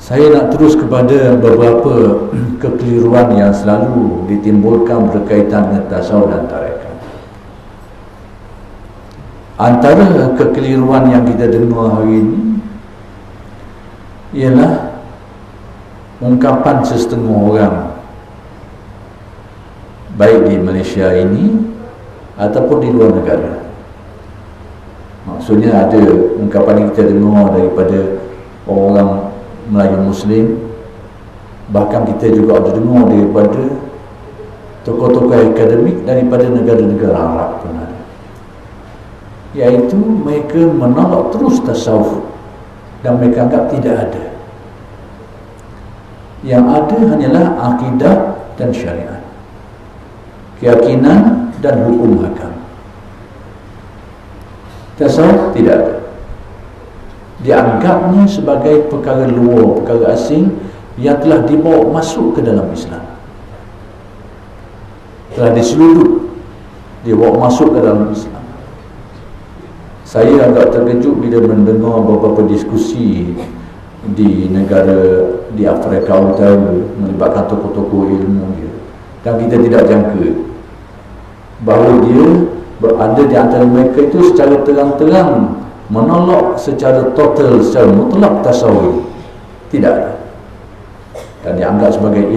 Saya nak terus kepada beberapa kekeliruan yang selalu ditimbulkan berkaitan dengan tasawuf dan tarekat. Antara kekeliruan yang kita dengar hari ini ialah ungkapan sesetengah orang, baik di Malaysia ini ataupun di luar negara. Maksudnya ada ungkapan yang kita dengar daripada orang Melayu Muslim, bahkan kita juga ada dengar daripada tokoh-tokoh akademik daripada negara-negara Arab pun ada, iaitu mereka menolak terus tasawuf dan mereka anggap tidak ada. Yang ada hanyalah akidah dan syariat, keyakinan dan hukum hakam. Tasawuf tidak ada. Dianggapnya sebagai perkara luar, perkara asing yang telah dibawa masuk ke dalam Islam, telah diseluduk, dibawa masuk ke dalam Islam. Saya agak terkejut bila mendengar beberapa diskusi di negara di Afrika Utara melibatkan tokoh-tokoh ilmu dia, dan kita tidak jangka bahawa dia berada di antara mereka itu secara terang-terang menolak secara total, secara mutlak tasawuf. Tidak ada, dan dianggap sebagai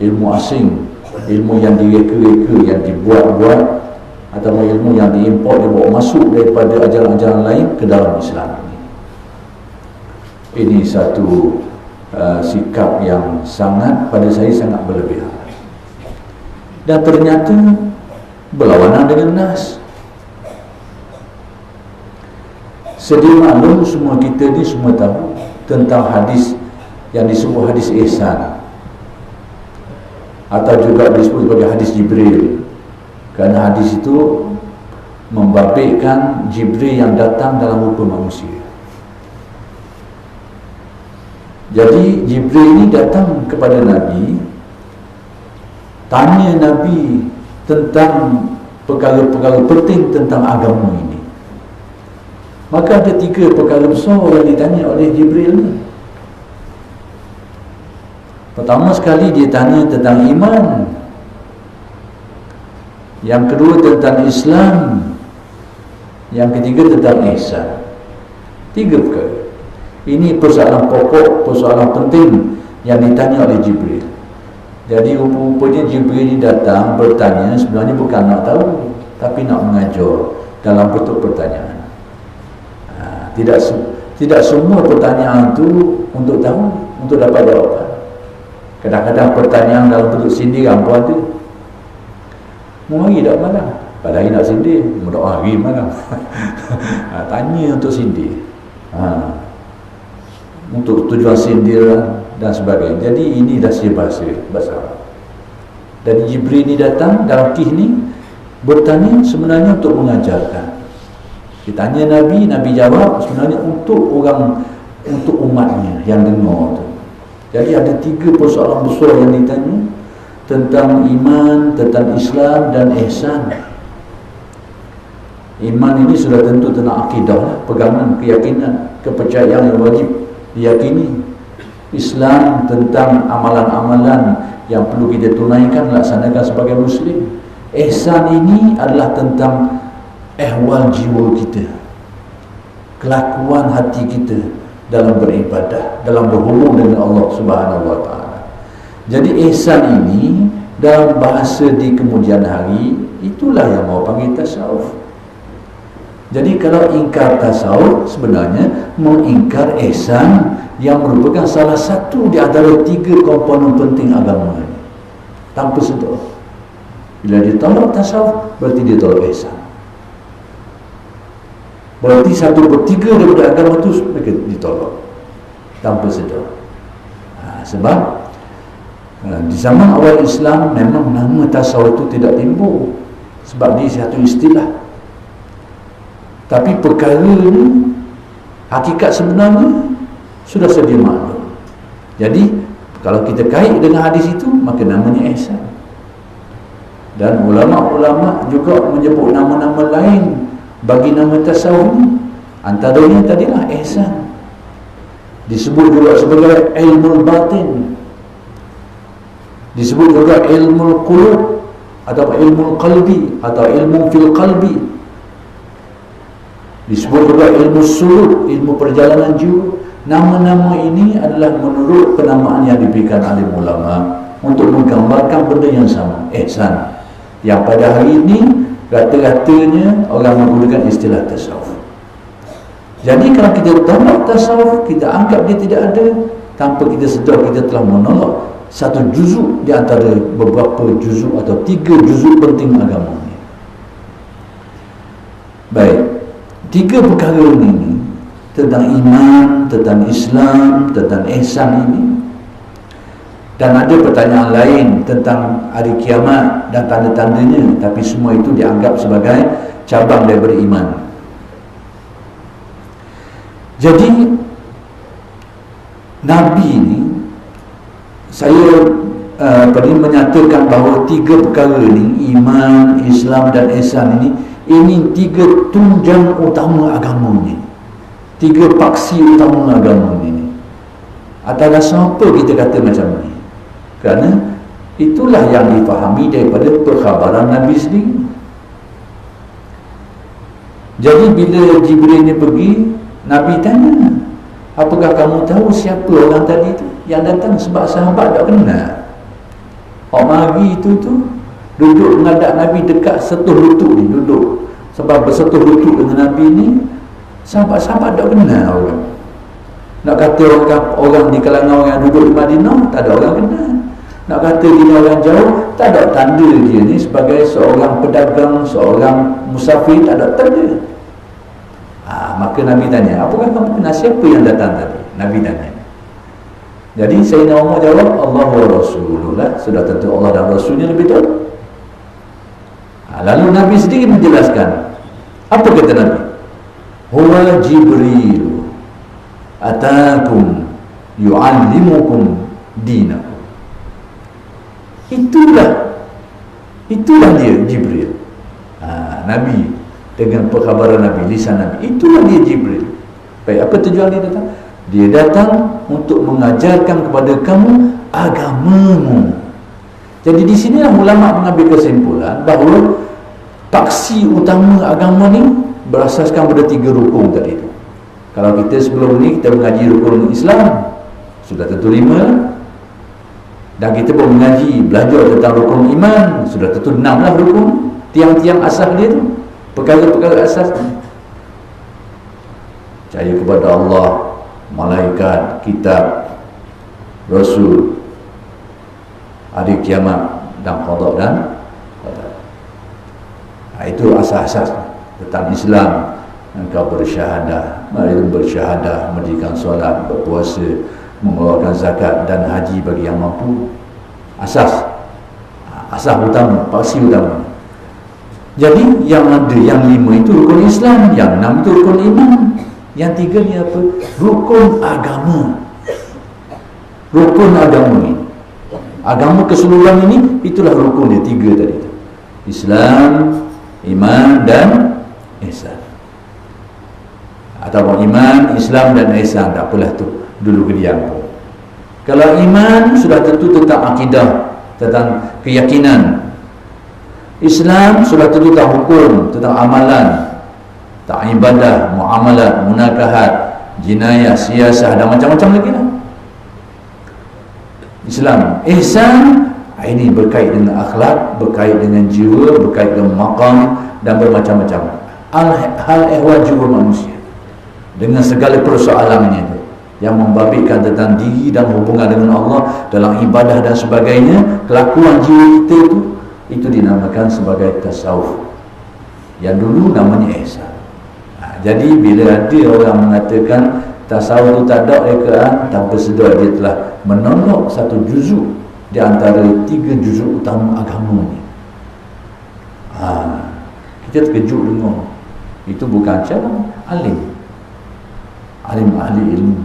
ilmu asing, ilmu yang direka-reka, yang dibuat-buat, atau ilmu yang diimport, dibawa masuk daripada ajaran-ajaran lain ke dalam Islam. Ini satu sikap yang sangat, pada saya sangat berlebihan, dan ternyata berlawanan dengan nas. Sedia maklum semua kita ni semua tahu tentang hadis yang disebut hadis ihsan, atau juga disebut sebagai hadis Jibril, kerana hadis itu membabitkan Jibril yang datang dalam rupa manusia. Jadi Jibril ini datang kepada Nabi, tanya Nabi tentang perkara-perkara penting tentang agama ini. Maka ada 3 perkara besar yang ditanya oleh Jibril ni. Pertama sekali dia tanya tentang iman, yang kedua tentang Islam, yang ketiga tentang ihsan. 3 perkara. Ini persoalan pokok, persoalan penting yang ditanya oleh Jibril. Jadi rupa-rupanya Jibril ini datang bertanya sebenarnya bukan nak tahu, tapi nak mengajar dalam bentuk pertanyaan. Tidak semua pertanyaan itu untuk tahu, untuk dapat jawapan. Kadang-kadang pertanyaan dalam bentuk sindiran pun ada. Mau hari tak malam, pada hari nak sindir, mau hari malam. Tanya untuk sindir, untuk tujuan sindir dan sebagainya. Jadi ini rahsia bahasa Arab. Dan Jibril ni datang dalam kisah ni bertanya sebenarnya untuk mengajarkan. Ditanya Nabi, Nabi jawab sebenarnya untuk orang, untuk umatnya yang dengar tu. Jadi ada 3 persoalan besar yang ditanya, tentang iman, tentang Islam dan ihsan. Iman ini sudah tentu tentang akidah, pegangan, keyakinan, kepercayaan yang wajib diyakini. Islam tentang amalan-amalan yang perlu kita tunaikan, laksanakan sebagai Muslim. Ihsan ini adalah tentang ehwal jiwa kita, kelakuan hati kita dalam beribadah, dalam berhubung dengan Allah Subhanahu wa taala. Jadi ihsan ini dalam bahasa di kemudian hari itulah yang mau panggil tasawuf. Jadi kalau ingkar tasawuf sebenarnya mengingkar ihsan yang merupakan salah satu di antara 3 komponen penting agama ini. Tanpa sedar, bila ditolak tasawuf berarti dia tolak ihsan. Berarti 1/3 daripada agama itu mereka ditolak tanpa sedar. Sebab di zaman awal Islam memang nama tasawuf itu tidak timbul, sebab dia satu istilah. Tapi perkara ini, hakikat sebenarnya sudah sedia maklum. Jadi kalau kita kait dengan hadis itu, maka namanya ihsan. Dan ulama-ulama juga menyebut nama-nama lain bagi nama tasawuf ni. Antaranya tadilah ihsan. disebut juga sebagai ilmu batin, disebut juga ilmu qulub atau ilmu qalbi atau ilmu fil qalbi, disebut juga ilmu suluk, ilmu perjalanan jiwa. Nama-nama ini adalah menurut penamaan yang diberikan oleh ulama untuk menggambarkan benda yang sama, ihsan, yang pada hari ini rata-ratanya orang menggunakan istilah tasawuf. Jadi kalau kita tolak tasawuf, kita anggap dia tidak ada, tanpa kita sedar kita telah menolak satu juzuk di antara beberapa juzuk atau 3 juzuk penting agama ini. Baik, 3 perkara ini tentang iman, tentang Islam, tentang ihsan ini. Dan ada pertanyaan lain tentang hari kiamat dan tanda-tandanya, tapi semua itu dianggap sebagai cabang daripada iman. Jadi Nabi ini, saya menyatakan bahawa 3 perkara ini, iman, Islam dan ihsan ini 3 tunjang utama agama ini, 3 paksi utama agama ini. Atas dasar apa kita kata macam ni? Kerana itulah yang difahami daripada perkhabaran Nabi sendiri. Jadi bila Jibril ni pergi, Nabi tanya, apakah kamu tahu siapa orang tadi tu yang datang? Sebab sahabat tak kenal. Orang mari itu tu duduk menghadap Nabi dekat setuh lutut ni, duduk. Sebab bersetuh lutut dengan Nabi ni, sahabat-sahabat tak kenal orang. Nak kata orang di kalangan orang yang duduk di Madinah, tak ada orang kenal. Nak kata dia orang jauh, tak ada tanda dia ni sebagai seorang pedagang, seorang musafir, tak ada tanda. Maka Nabi tanya, apakah kamu kenal siapa yang datang tadi? Nabi tanya. Jadi Sayyidina Umar jawab, Allah wa Rasulullah. Sudah tentu Allah dan Rasulnya lebih tahu. Lalu Nabi sendiri menjelaskan. Apa kata Nabi? Huwa Jibril atakum yu'allimukum dinakum. Itulah dia Jibril. Nabi dengan perkhabaran Nabi, lisan Nabi, itulah dia Jibril. Baik, apa tujuan dia datang? Dia datang untuk mengajarkan kepada kamu agamamu. Jadi di sinilah ulama mengambil kesimpulan bahawa paksi utama agama ni berasaskan pada 3 rukun tadi tu. Kalau kita sebelum ni kita mengaji rukun Islam, sudah tentu 5. Dan kita pun mengaji, belajar tentang rukun iman, sudah tentu 6 lah rukun, tiang-tiang asas dia tu, perkara-perkara asas. Percaya kepada Allah, malaikat, kitab, Rasul, hari kiamat dan qada dan qadar. Itu asas-asas tentang Islam. Engkau bersyahadah, mendirikan solat, berpuasa, mengeluarkan zakat dan haji bagi yang mampu. Asas utama, paksi utama. Jadi yang ada, yang 5 itu rukun Islam, yang 6 itu rukun iman, yang 3 ni apa? Rukun agama. Rukun agama ni, agama keseluruhan ini, itulah rukun dia 3 tadi tu. Islam, iman dan ihsan. Ataupun iman, Islam dan ihsan, tak apalah tu, dulu kediam pun. Kalau iman sudah tentu tentang akidah, tentang keyakinan. Islam sudah tentu tentang hukum, tentang amalan, tentang ibadah, muamalat, munakahat, jinayah, siasah dan macam-macam lagi lah. Islam. Ihsan, ini berkait dengan akhlak, berkait dengan jiwa, berkait dengan maqam dan bermacam-macam hal ehwal jiwa manusia dengan segala persoalannya itu, yang membabitkan tentang diri dan hubungan dengan Allah dalam ibadah dan sebagainya. Kelakuan jiwa kita itu dinamakan sebagai tasawuf, yang dulu namanya ihsan. Jadi bila ada orang mengatakan tasawuf itu tak ada rekaan, tanpa sedar dia telah menolak satu juzuk di antara 3 juzuk utama agama ni. Kita terkejut dengar. Itu bukan cara alim ahli ilmu,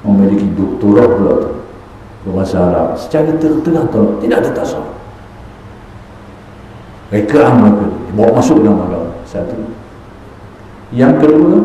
memiliki doktorat pula tu berbahasa Arab, secara terang tolak tidak ada tasawuf, rekaan mereka bawa masuk dalam agama. Satu. Yang kedua,